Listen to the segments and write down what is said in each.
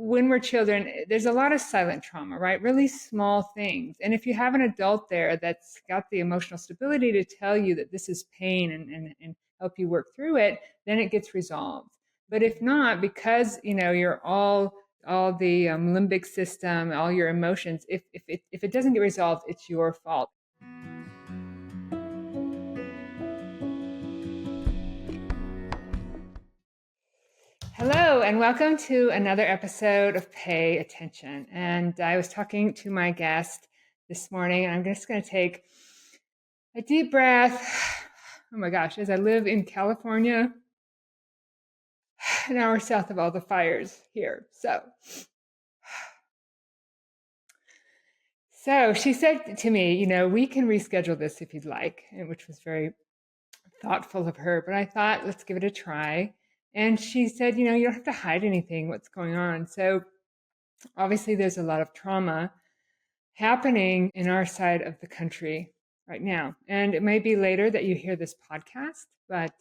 when we're children, there's a lot of silent trauma, right? Really small things. And if you have an adult there that's got the emotional stability to tell you that this is pain and help you work through it, then it gets resolved. But if not, because you're all the limbic system, all your emotions, if it doesn't get resolved, it's your fault. Hello, and welcome to another episode of Pay Attention. And I was talking to my guest this morning, and I'm just going to take a deep breath. Oh my gosh, as I live in California, an hour south of all the fires here. So she said to me, we can reschedule this if you'd like, which was very thoughtful of her. But I thought, let's give it a try. And she said, you don't have to hide anything, what's going on. So obviously, there's a lot of trauma happening in our side of the country right now. And it may be later that you hear this podcast, but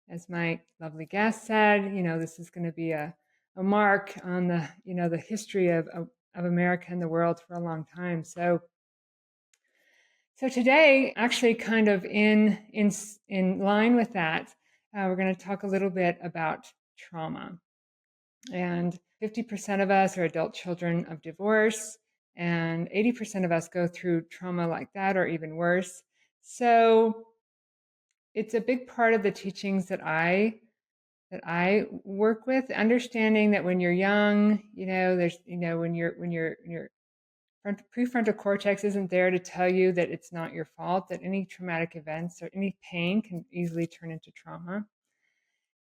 as my lovely guest said, this is going to be a mark on the history of America and the world for a long time. So today, actually, kind of in line with that, we're going to talk a little bit about trauma. And 50% of us are adult children of divorce, and 80% of us go through trauma like that or even worse. So it's a big part of the teachings that I work with, understanding that when you're young, there's when your prefrontal cortex isn't there to tell you that it's not your fault, that any traumatic events or any pain can easily turn into trauma.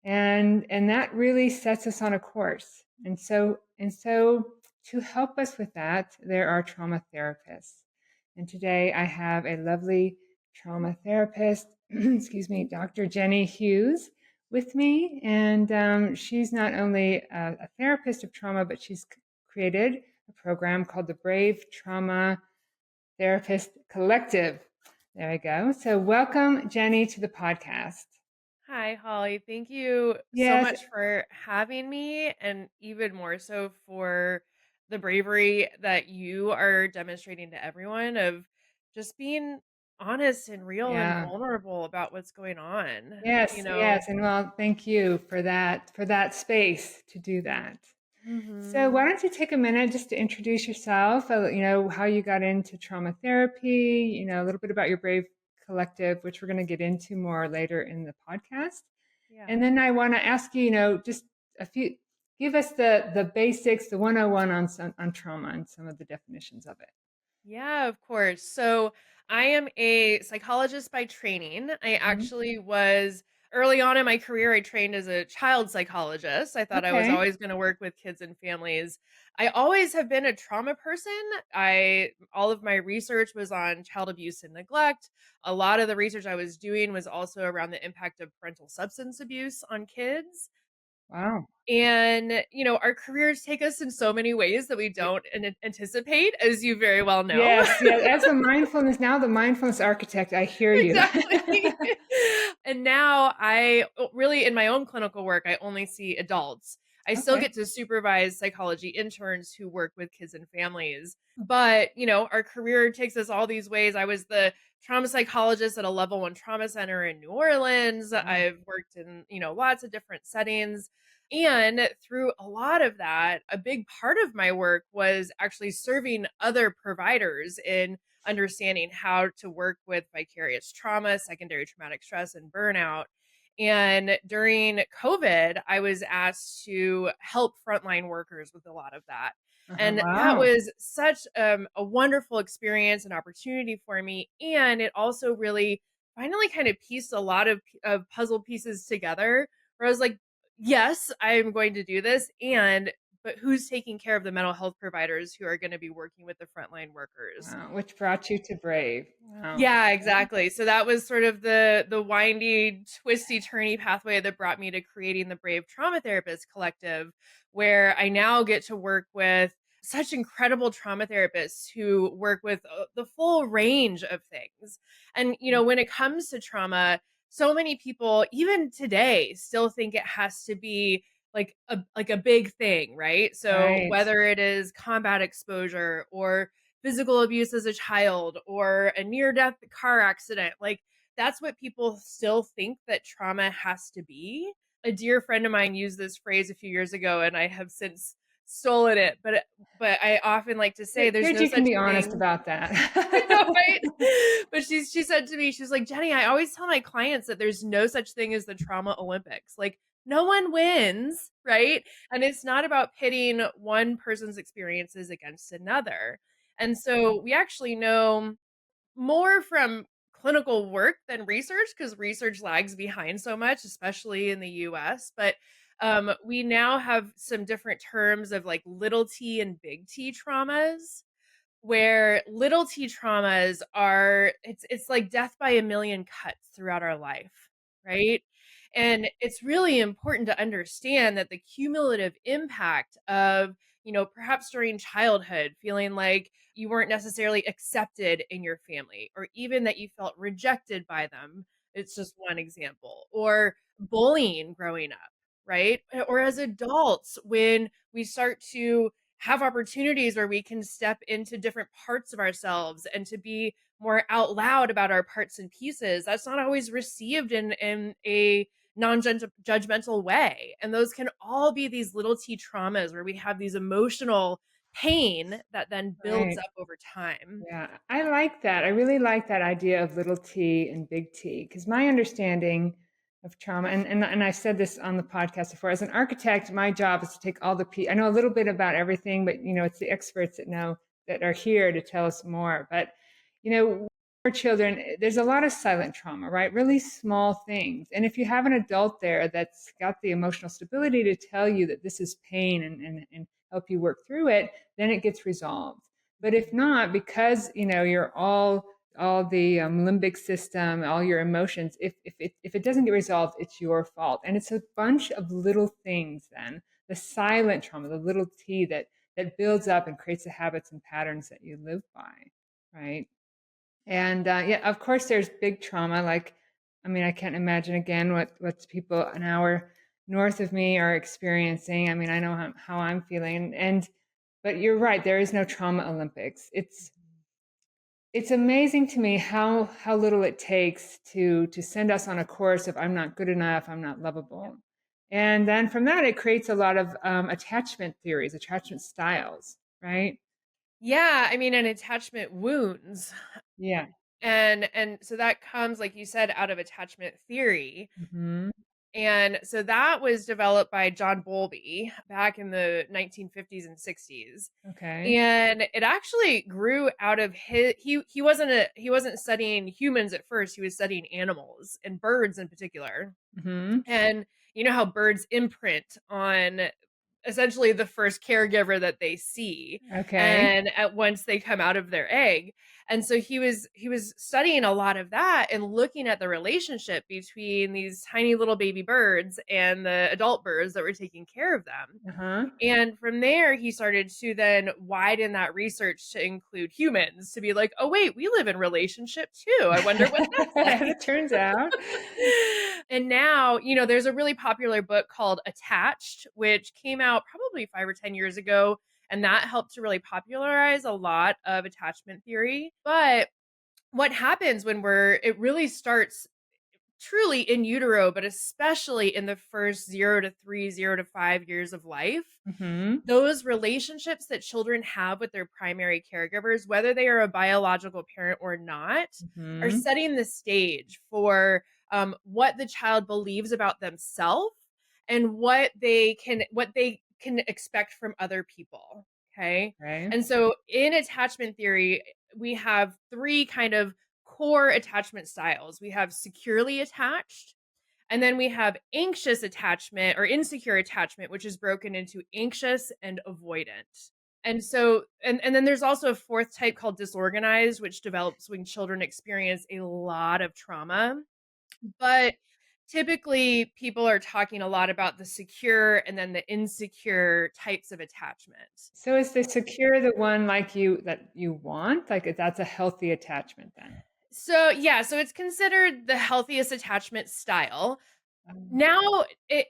And that really sets us on a course. And so to help us with that, there are trauma therapists. And today I have a lovely trauma therapist, excuse me, Dr. Jenny Hughes with me. And she's not only a therapist of trauma, but she's created a program called the Brave Trauma Therapist Collective. There we go. So welcome, Jenny, to the podcast. Hi, Holly. Thank you so Yes. much for having me, and even more so for the bravery that you are demonstrating to everyone of just being honest and real and Yeah. vulnerable about what's going on. Yes, yes. And well, thank you for that space to do that. So why Mhm. don't you take a minute just to introduce yourself, how you got into trauma therapy, a little bit about your Brave Collective, which we're going to get into more later in the podcast. Yeah. And then I want to ask you, just a few, give us the basics, the 101 on trauma and some of the definitions of it. Yeah, of course. So I am a psychologist by training. I Mhm. actually was early on in my career, I trained as a child psychologist. I thought I was Okay. always going to work with kids and families. I always have been a trauma person. I all of my research was on child abuse and neglect. A lot of the research I was doing was also around the impact of parental substance abuse on kids. Wow. And, our careers take us in so many ways that we don't anticipate, as you very well know. Yes, yeah. As the mindfulness architect, I hear you. Exactly. And now really in my own clinical work, I only see adults. I still Okay. get to supervise psychology interns who work with kids and families. But, our career takes us all these ways. I was the trauma psychologist at a level 1 trauma center in New Orleans. Wow. I've worked in, lots of different settings. And through a lot of that, a big part of my work was actually serving other providers in understanding how to work with vicarious trauma, secondary traumatic stress, and burnout. And during COVID, I was asked to help frontline workers with a lot of that. Uh-huh. And that Wow. was such a wonderful experience and opportunity for me. And it also really finally kind of pieced a lot of puzzle pieces together where I was like, yes, I'm going to do this. But who's taking care of the mental health providers who are going to be working with the frontline workers? Wow. Which brought you to Brave. Wow. Yeah, exactly. So that was sort of the windy, twisty, turny pathway that brought me to creating the Brave Trauma Therapist Collective, where I now get to work with such incredible trauma therapists who work with the full range of things. And when it comes to trauma, so many people even today still think it has to be like a big thing, right? So Right. whether it is combat exposure or physical abuse as a child or a near death car accident, like that's what people still think that trauma has to be. A dear friend of mine used this phrase a few years ago and I have since stolen it, but I often like to say Good, there's good no you can such be honest thing. about that. I know, right? But she said to me, she's like, "Jenny, I always tell my clients that there's no such thing as the trauma Olympics. Like, no one wins, right? And it's not about pitting one person's experiences against another." And so we actually know more from clinical work than research because research lags behind so much, especially in the US. But we now have some different terms of like little t and big T traumas where little t traumas are it's like death by a million cuts throughout our life, right? And it's really important to understand that the cumulative impact of, perhaps during childhood feeling like you weren't necessarily accepted in your family or even that you felt rejected by them. It's just one example. Or bullying growing up, right? Or as adults when we start to have opportunities where we can step into different parts of ourselves and to be more out loud about our parts and pieces. That's not always received in a non-judgmental way. And those can all be these little t traumas where we have these emotional pain that then builds Right. up over time. Yeah, I like that. I really like that idea of little t and big T because my understanding of trauma, and I've said this on the podcast before, as an architect, my job is to take all the I know a little bit about everything, but it's the experts that know that are here to tell us more. But for children, there's a lot of silent trauma, right? Really small things. And if you have an adult there that's got the emotional stability to tell you that this is pain and help you work through it, then it gets resolved. But if not, because you're all the limbic system, all your emotions, if it doesn't get resolved, it's your fault, and it's a bunch of little things. Then the silent trauma, the little t that builds up and creates the habits and patterns that you live by, right? And yeah, of course, there's big trauma. Like, I mean, I can't imagine again what people an hour north of me are experiencing. I mean, I know how I'm feeling, and but you're right. There is no trauma Olympics. It's amazing to me how little it takes to send us on a course of I'm not good enough, I'm not Yep. lovable, and then from that it creates a lot of attachment theories, attachment styles, right? Yeah, I mean, and attachment wounds. Yeah. And so that comes, like you said, out of attachment theory. Hmm. And so that was developed by John Bowlby back in the 1950s and 60s. Okay. And it actually grew out of he wasn't studying humans at first, he was studying animals and birds in particular. Hmm. And you know how birds imprint on essentially the first caregiver that they see Okay. and at once they come out of their egg. And so he was studying a lot of that and looking at the relationship between these tiny little baby birds and the adult birds that were taking care of them. Uh-huh. And from there, he started to then widen that research to include humans to be like, oh, wait, we live in relationship too. I wonder what that's like. It turns out. And now, there's a really popular book called Attached, which came out probably 5 or 10 years ago. And that helped to really popularize a lot of attachment theory. But what happens it really starts truly in utero, but especially in the first 0 to 3, 0 to 5 years of life, Hmm. those relationships that children have with their primary caregivers, whether they are a biological parent or not, are Hmm. setting the stage for what the child believes about themselves and what they can expect from other people. Okay. Okay. And so in attachment theory, we have three kind of core attachment styles. We have securely attached, and then we have anxious attachment or insecure attachment, which is broken into anxious and avoidant. And then there's also a fourth type called disorganized, which develops when children experience a lot of trauma. But typically, people are talking a lot about the secure and then the insecure types of attachment. So is the secure the one like you that you want? Like that's a healthy attachment then? So, yeah, so it's considered the healthiest attachment style. Now,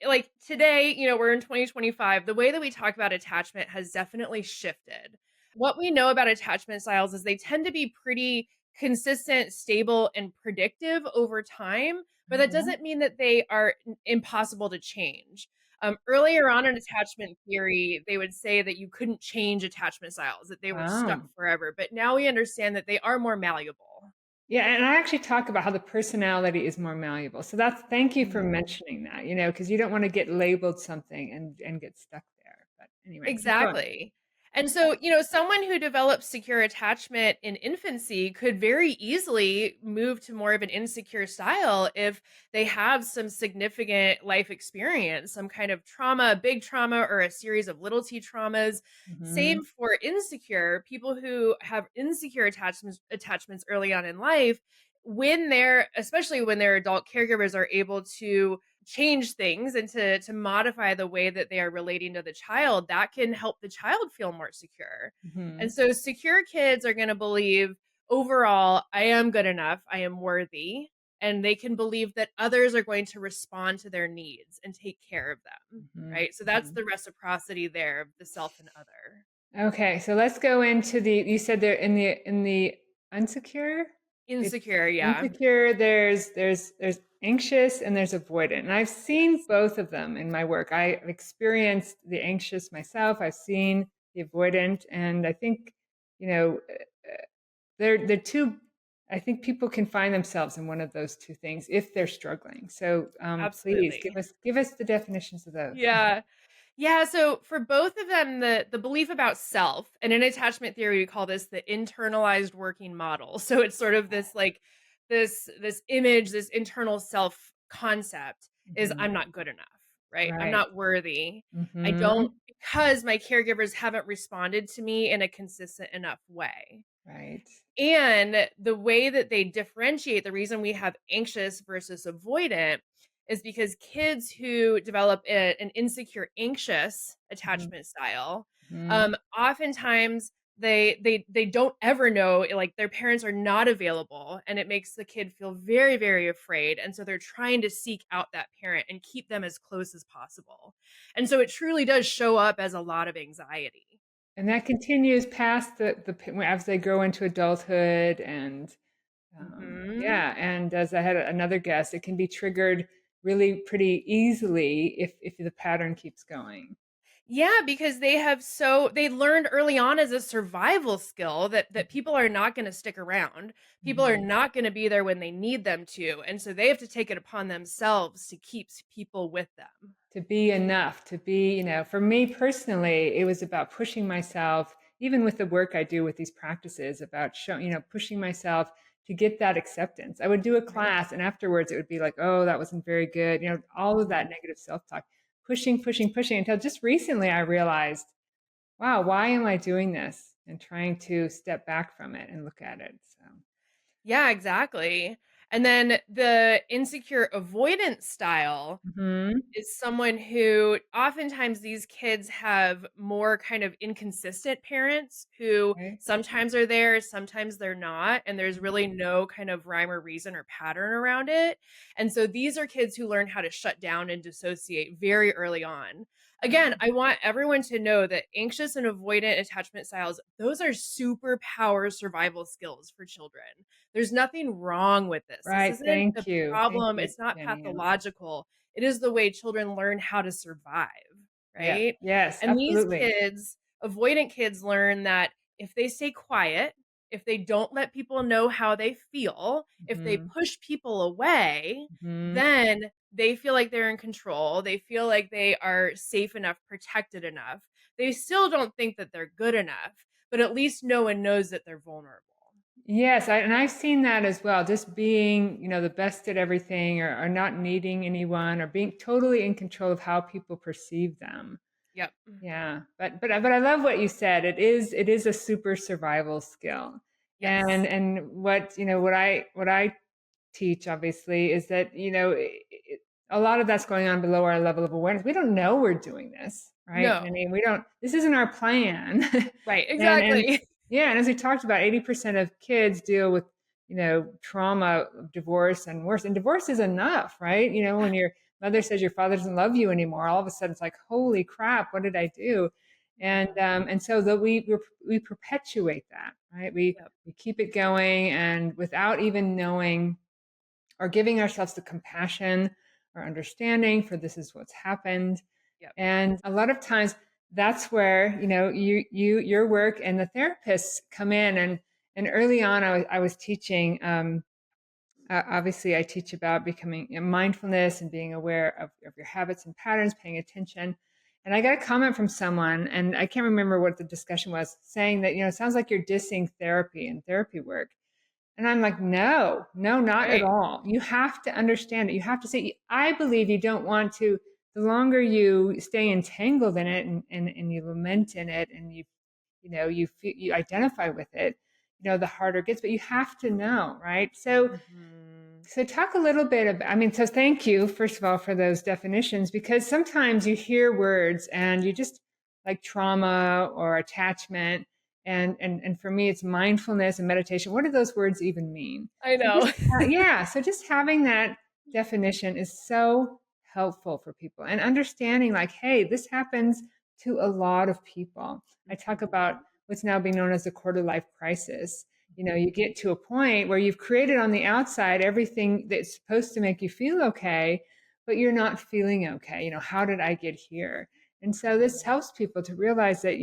like today, we're in 2025. The way that we talk about attachment has definitely shifted. What we know about attachment styles is they tend to be pretty consistent, stable, and predictive over time, but that Uh-huh. doesn't mean that they are impossible to change. Earlier on in attachment theory, they would say that you couldn't change attachment styles, that they were stuck Wow. forever. But now we understand that they are more malleable. Yeah, and I actually talk about how the personality is more malleable. So that's thank you for Mhm. mentioning that, because you don't want to get labeled something and get stuck there. But anyway, keep going. Exactly. And so, someone who develops secure attachment in infancy could very easily move to more of an insecure style if they have some significant life experience, some kind of trauma, a big trauma, or a series of little t traumas. Hmm. Same for insecure people who have insecure attachments early on in life, especially when their adult caregivers are able to change things and to modify the way that they are relating to the child, that can help the child feel more secure. And Hmm. so secure kids are going to believe overall, I am good enough, I am worthy, and they can believe that others are going to respond to their needs and take care of them, Hmm. right? So that's Hmm. the reciprocity there of the self and other. Okay, so let's go into you said they're in the unsecure. It's Insecure, yeah. insecure. There's anxious and there's avoidant. And I've seen Yes. both of them in my work. I've experienced the anxious myself. I've seen the avoidant, and I think, you know, they're two. I think people can find themselves in one of those two things if they're struggling. So please Absolutely. give us the definitions of those. Yeah. Yeah, so for both of them, the belief about self, and in attachment theory, we call this the internalized working model. So it's sort of this like this image, this internal self concept is Hmm. I'm not good enough, right? I'm Right. not worthy. I Hmm. don't because my caregivers haven't responded to me in a consistent enough way. Right. And the way that they differentiate the reason we have anxious versus avoidant is because kids who develop an insecure anxious Hmm. attachment style, Hmm. oftentimes they don't ever know, like their parents are not available, and it makes the kid feel very very afraid, and so they're trying to seek out that parent and keep them as close as possible, and so it truly does show up as a lot of anxiety. And that continues past as they grow into adulthood, and Mhm. yeah, and as I had another guess, it can be triggered really pretty easily if the pattern keeps going. Yeah, because they learned early on as a survival skill that people are not going to stick around. People are Mhm. not going to be there when they need them to, and so they have to take it upon themselves to keep people with them. To be enough, to be, for me personally, it was about pushing myself, even with the work I do with these practices, about pushing myself to get that acceptance. I would do a Right. class and afterwards it would be like, oh, that wasn't very good. All of that Mhm. negative self-talk, pushing, pushing, pushing until just recently I realized, wow, why am I doing this? And trying to step back from it and look at it. So, Yeah, exactly. And then the insecure avoidance style mhm. is someone who oftentimes these kids have more kind of inconsistent parents who Right. sometimes are there, sometimes they're not, and there's really no kind of rhyme or reason or pattern around it. And so these are kids who learn how to shut down and dissociate very early on. Again, I want everyone to know that anxious and avoidant attachment styles, those are superpower survival skills for children. There's nothing wrong with this. This Right. isn't the Thank you. Thank problem. you, It's not Jenny. pathological. It is the way children learn how to survive, Yeah. right? Yes, And these absolutely. kids, avoidant kids, learn that if they stay quiet, if they don't let people know how they feel, if they Hmm. push people away, Hmm. then they feel like they're in control. They feel like they are safe enough, protected enough. They still don't think that they're good enough, but at least no one knows that they're vulnerable. Yes, and I've seen that as well. Just being, the best at everything, or not needing anyone, or being totally in control of how people perceive them. Yep. Yeah, but I love what you said. It is a super survival skill, Yes. and what I teach obviously is that a lot of that's going on below our level of awareness. We don't know we're doing this, right, No. Jenny? We don't. This isn't our plan, Right. and Exactly. yeah, and as we talked about, 80% of kids deal with trauma of divorce and worse, and divorce is enough, right? When you're mother says your father doesn't love you anymore, all of a sudden it's like, holy crap, what did I do? And so that we perpetuate that, right? Yep. We keep it going, and without even knowing or giving ourselves the compassion or understanding for this is what's happened. Yep. And a lot of times that's where, your work and the therapists come in. And early on, I was teaching, obviously I teach about becoming mindfulness and being aware of your habits and patterns, paying attention. And I got a comment from someone, and I can't remember what the discussion was, saying that, it sounds like you're dissing therapy and therapy work. And I'm like, no, no, not at Right. all. You have to understand it. You have to say, I believe you don't want to, the longer you stay entangled in it, and you lament in it, and you identify with it, the harder it gets, but you have to know, right? So, Mhm. so talk a little bit about, so thank you, first of all, for those definitions, because sometimes you hear words and you just like trauma or attachment. And for me, it's mindfulness and meditation. What do those words even mean? I So know. just, yeah. So just having that definition is so helpful for people, and understanding like, hey, this happens to a lot of people. I talk about Mhm. what's now being known as the quarter life crisis. You get to a point where you've created on the outside everything that's supposed to make you feel okay, but you're not feeling okay. How did I get here? And so this Mhm. helps people to realize that,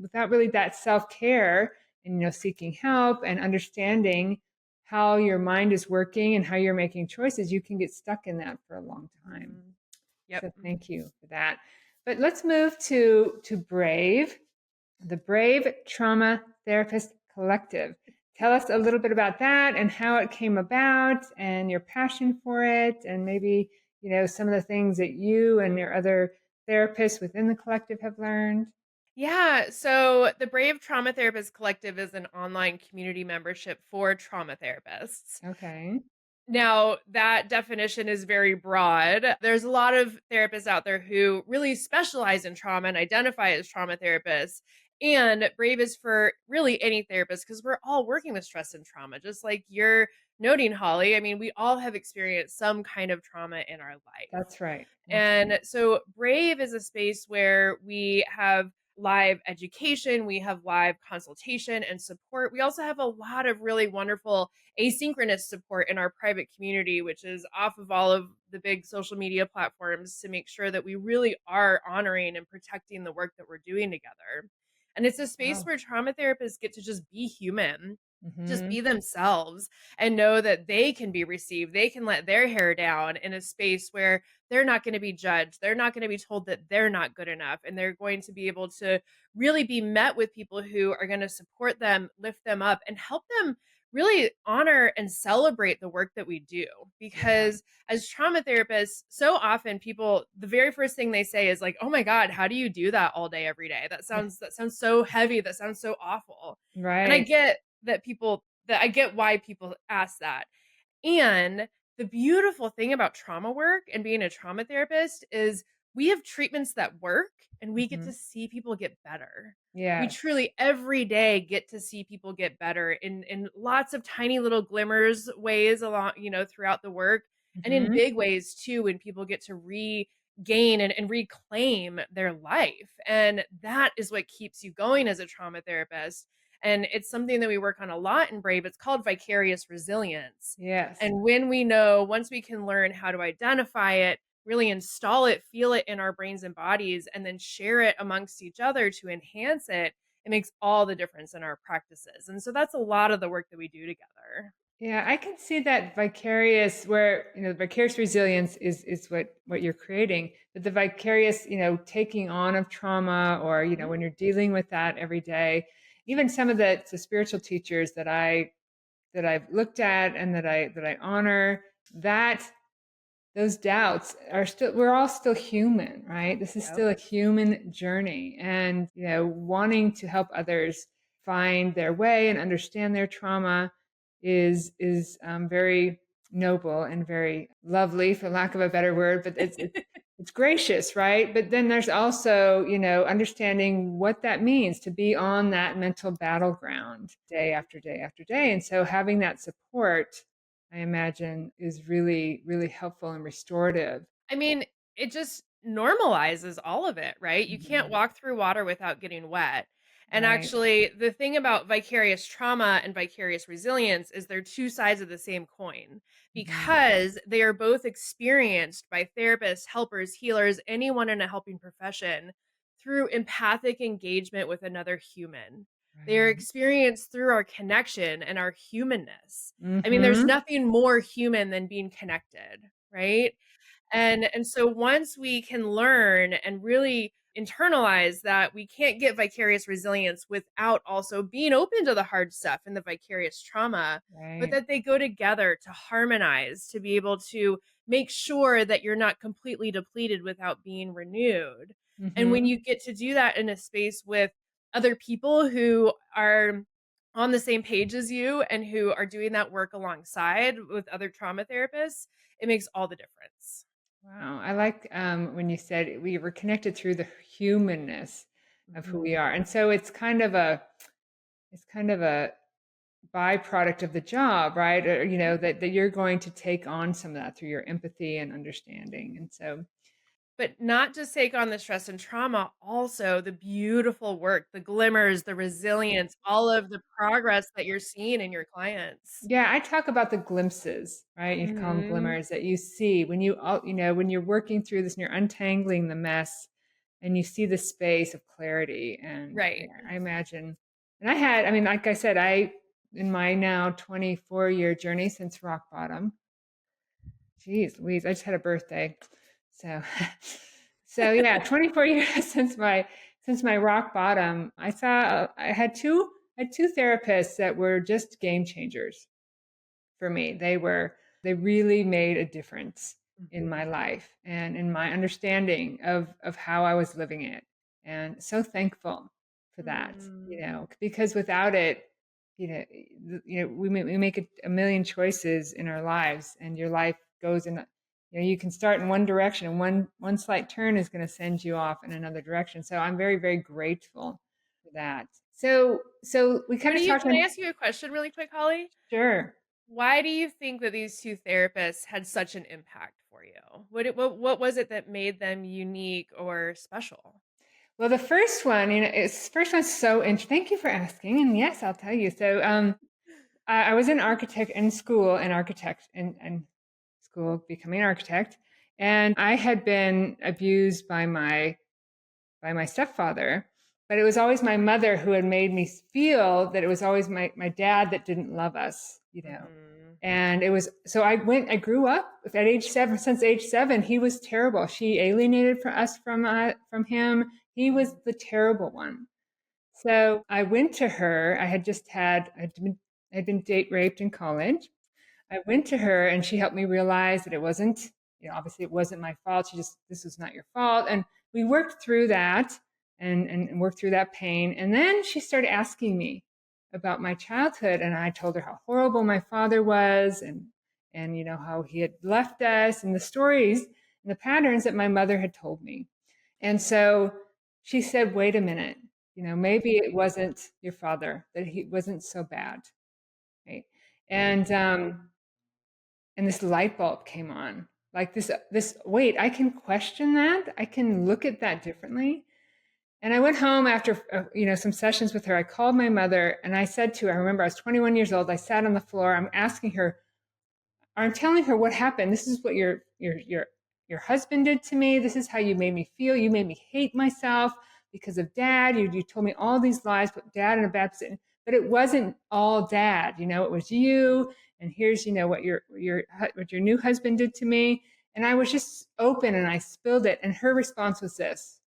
without really that self-care and, seeking help and understanding how your mind is working and how you're making choices, you can get stuck in that for a long time. Mhm. Yep. So thank you for that. But let's move to Brave, the Brave Trauma Therapist Collective. Tell us a little bit about that and how it came about and your passion for it, and maybe, some of the things that you and your other therapists within the collective have learned. Yeah, so the Brave Trauma Therapist Collective is an online community membership for trauma therapists. Okay. Now, that definition is very broad. There's a lot of therapists out there who really specialize in trauma and identify as trauma therapists. And Brave is for really any therapist because we're all working with stress and trauma, just like you're noting, Holly. I mean, we all have experienced some kind of trauma in our life. That's right. That's right. And so Brave is a space where we have live education, we have live consultation and support. We also have a lot of really wonderful asynchronous support in our private community, which is off of all of the big social media platforms to make sure that we really are honoring and protecting the work that we're doing together. And it's a space Oh. where trauma therapists get to just be human, just Mm-hmm. be themselves and know that they can be received. They can let their hair down in a space where they're not going to be judged. They're not going to be told that they're not good enough. And they're going to be able to really be met with people who are going to support them, lift them up, and help them really honor and celebrate the work that we do. Yeah. Because as trauma therapists, so often people, the very first thing they say is like, "Oh my God, how do you do that all day, every day? That sounds so heavy. That sounds so awful." And I Right. get that I get why people ask that. And the beautiful thing about trauma work and being a trauma therapist is we have treatments that work and we get Mm-hmm. to see people get better. We Yes. truly every day get to see people get better in lots of tiny little glimmers ways along, throughout the work and in Mm-hmm. big ways too when people get to regain and reclaim their life. And that is what keeps you going as a trauma therapist, and it's something that we work on a lot in Brave. It's called vicarious resilience. Yes. And when we know, once we can learn how to identify it, really install it, feel it in our brains and bodies, and then share it amongst each other to enhance it, it makes all the difference in our practices. And so that's a lot of the work that we do together. Yeah, I can see that vicarious, where, vicarious resilience is what you're creating, but the vicarious, taking on of trauma, or, Mhm. when you're dealing with that every day. Even some of the spiritual teachers that I've looked at and that I honor, that those doubts are still, we're all still human, right? This is Yep. still a human journey. And, wanting to help others find their way and understand their trauma is very noble and very lovely, for lack of a better word. But it's gracious, right? But then there's also, understanding what that means to be on that mental battleground day after day after day. And so having that support, I imagine is really, really helpful and restorative. I mean, it just normalizes all of it, right? You can't Mhm. walk through water without getting wet. And Right. actually, the thing about vicarious trauma and vicarious resilience is they're two sides of the same coin Mhm. because they are both experienced by therapists, helpers, healers, anyone in a helping profession through empathic engagement with another human. They are Right. experienced through our connection and our humanness. I mean, there's Mhm. nothing more human than being connected, right? And so once we can learn and really internalize that we can't get vicarious resilience without also being open to the hard stuff and the vicarious trauma, but Right. that they go together to harmonize, to be able to make sure that you're not completely depleted without being renewed. And when Mhm. you get to do that in a space with other people who are on the same page as you and who are doing that work alongside with other trauma therapists, it makes all the difference. Wow. I like when you said we were connected through the humanness of who we Mhm. are. And so it's kind of a byproduct of the job, right? Or, that you're going to take on some of that through your empathy and understanding. And so, But not just take on the stress and trauma, also the beautiful work, the glimmers, the resilience, all of the progress that you're seeing in your clients. yeah, I talk about the glimpses, right? You call them Mhm. glimmers that you see when when you're working through this and you're untangling the mess and you see the space of clarity. And Right. I imagine, and I mean, like I said, in my now 24-year journey since rock bottom, geez Louise, I just had a birthday. So, so yeah, 24 years since my rock bottom, I had two therapists that were just game changers for me. They really made a difference in my Mhm. life and in my understanding of how I was living it. And so thankful for that, Mm. because without it, we make a million choices in our lives, and your life goes in. You can start in one direction, and one slight turn is going to send you off in another direction. So I'm very, very grateful for that. So we kind What do of you talked Can I on. ask you a question really quick, Holly? Sure. Why do you think that these 2 therapists had such an impact for you? What was it that made them unique or special? Well, the first one, first one's so interesting. Thank you for asking. And yes, I'll tell you. So, I was an architect in school, and school, becoming an architect, and I had been abused by my stepfather, but it was always my mother who had made me feel that it was always my dad that didn't love us. Mhm. And it was so I grew up at age 7. Since age 7, he was terrible. She alienated from him. He was Mhm. the terrible one. So I went to her. I'd been date raped in college. I went to her and she helped me realize that it wasn't, obviously it wasn't my fault. This was not your fault. And we worked through that and worked through that pain. And then she started asking me about my childhood. And I told her how horrible my father was, and how he had left us, and the stories and the patterns that my mother had told me. And so she said, wait a minute, maybe it wasn't your father, that he wasn't so bad. Right. And and this light bulb came on, like this wait, I can question that, I can look at that differently. And I went home after some sessions with her. I called my mother and I said to her, I remember I was 21 years old, I sat on the floor, I'm asking her, I'm telling her what happened. This is what your husband did to me. This is how you made me feel. You made me hate myself because of dad. You told me all these lies, put dad in a bad position. But it wasn't all dad. It was you. And here's what your new husband did to me. And I was just open and I spilled it. And her response was this: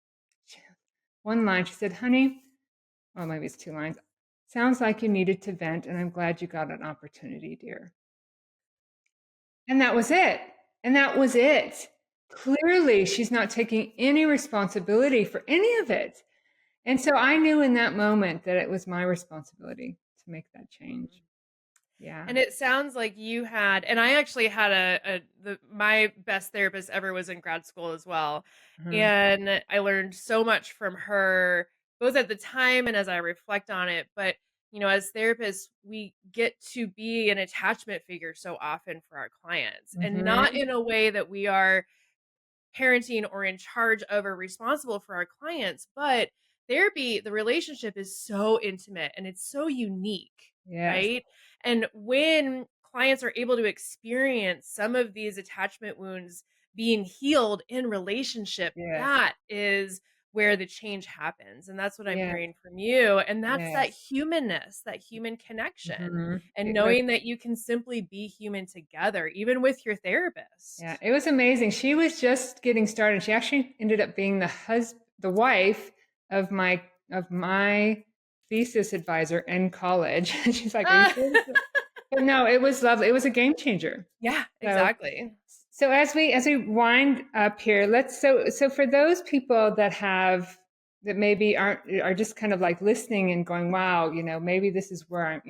one line. She said, "Honey," well, maybe it's two lines. "Sounds like you needed to vent, and I'm glad you got an opportunity, dear." And that was it. And that was it. Clearly, she's not taking any responsibility for any of it. And so I knew in that moment that it was my responsibility to make that change. Yeah. And it sounds like you had, and I actually had my best therapist ever was in grad school as well. Uh-huh. And I learned so much from her, both at the time and as I reflect on it. But, as therapists, we get to be an attachment figure so often for our clients, and not Mm-hmm. in a way that we are parenting or in charge of or responsible for our clients, but therapy, the relationship is so intimate and it's so unique, Yes. right? And when clients are able to experience some of these attachment wounds being healed in relationship, Yes. that is where the change happens. And that's what I'm Yes. hearing from you. And that's that Yes. humanness, that human connection, Mm-hmm. and It was. knowing that you can simply be human together, even with your Yeah, therapist. it was amazing. She was just getting started. She actually ended up being the wife of my thesis advisor in college. She's like, "Are you Ah, sure this is-" But no, it was lovely. It was a game changer. yeah, So, exactly. so as we wind up here, so for those people that maybe are just kind of like listening and going, "Wow, maybe this is where I'm,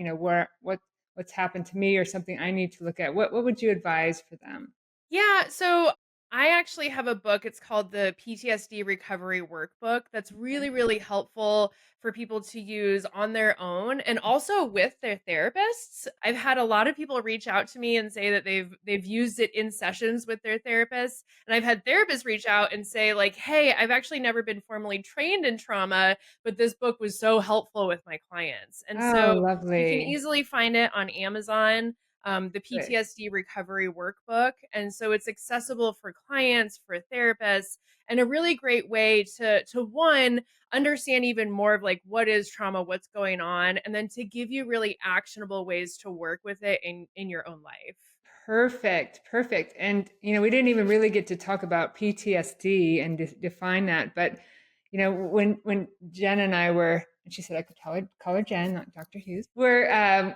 what's happened to me or something I need to look at." What would you advise for them? Yeah, so I actually have a book. It's called the PTSD Recovery Workbook. That's really, really helpful for people to use on their own and also with their therapists. I've had a lot of people reach out to me and say that they've used it in sessions with their therapists. And I've had therapists reach out and say, like, hey, I've actually never been formally trained in trauma, but this book was so helpful with my clients. And Oh, so you can lovely. easily find it on Amazon, the Good. PTSD recovery workbook. And so it's accessible for clients, for therapists, and a really great way to one, understand even more of like what is trauma, what's going on, and then to give you really actionable ways to work with it in your own life. Perfect. Perfect. And, we didn't even really get to talk about PTSD and define that. But, when Jen and I were, and she said I could call her Jen, not Dr. Hughes, we're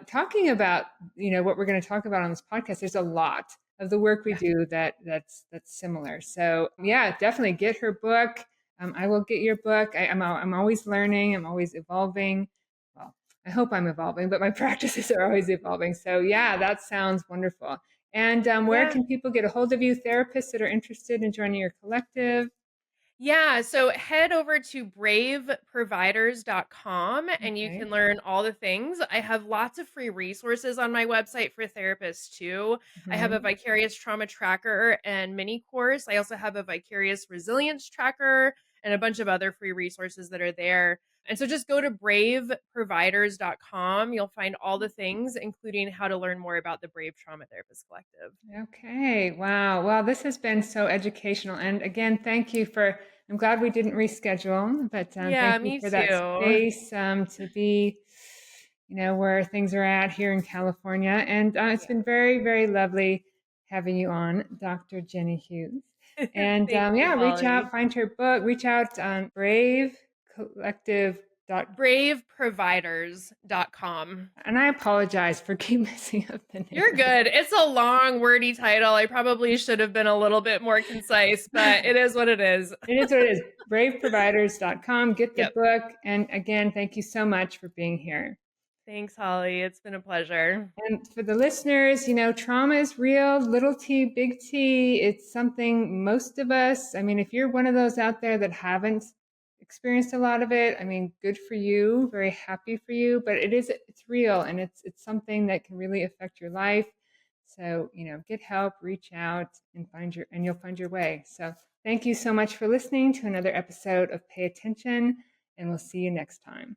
talking about, what we're going to talk about on this podcast. There's a lot of the work we Yeah. do that's similar. So, yeah, definitely get her book. I will get your book. I'm always learning. I'm always evolving. Well, I hope I'm evolving, but my practices are always evolving. So, yeah, that sounds wonderful. And where Yeah. can people get a hold of you, therapists that are interested in joining your collective? Yeah, so head over to braveproviders.com and you Okay. can learn all the things. I have lots of free resources on my website for therapists too. I have a Hmm. vicarious trauma tracker and mini course. I also have a vicarious resilience tracker and a bunch of other free resources that are there. And so just go to braveproviders.com. You'll find all the things, including how to learn more about the Brave Trauma Therapist Collective. Okay. Wow. Well, this has been so educational. And again, I'm glad we didn't reschedule, but thank Yeah, you me for that too. space to be, where things are at here in California. And it's Yeah. been very, very lovely having you on, Dr. Jenny Hughes. And Thank you, yeah, reach out, Holly. find her book, reach out on Brave Collective. Braveproviders.com. And I apologize for keep messing up the name You're of the good. It's a long, wordy title. I probably should have been a little bit more concise, but it is what it is. It is what it is. Braveproviders.com. Get the Yep. book. And again, thank you so much for being here. Thanks, Holly. It's been a pleasure. And for the listeners, trauma is real, little t, big T. It's something most of us, I mean, if you're one of those out there that haven't experienced a lot of it, I mean, good for you, very happy for you, but it's real and it's something that can really affect your life. So, get help, reach out and you'll find your way. So, thank you so much for listening to another episode of Pay Attention, and we'll see you next time.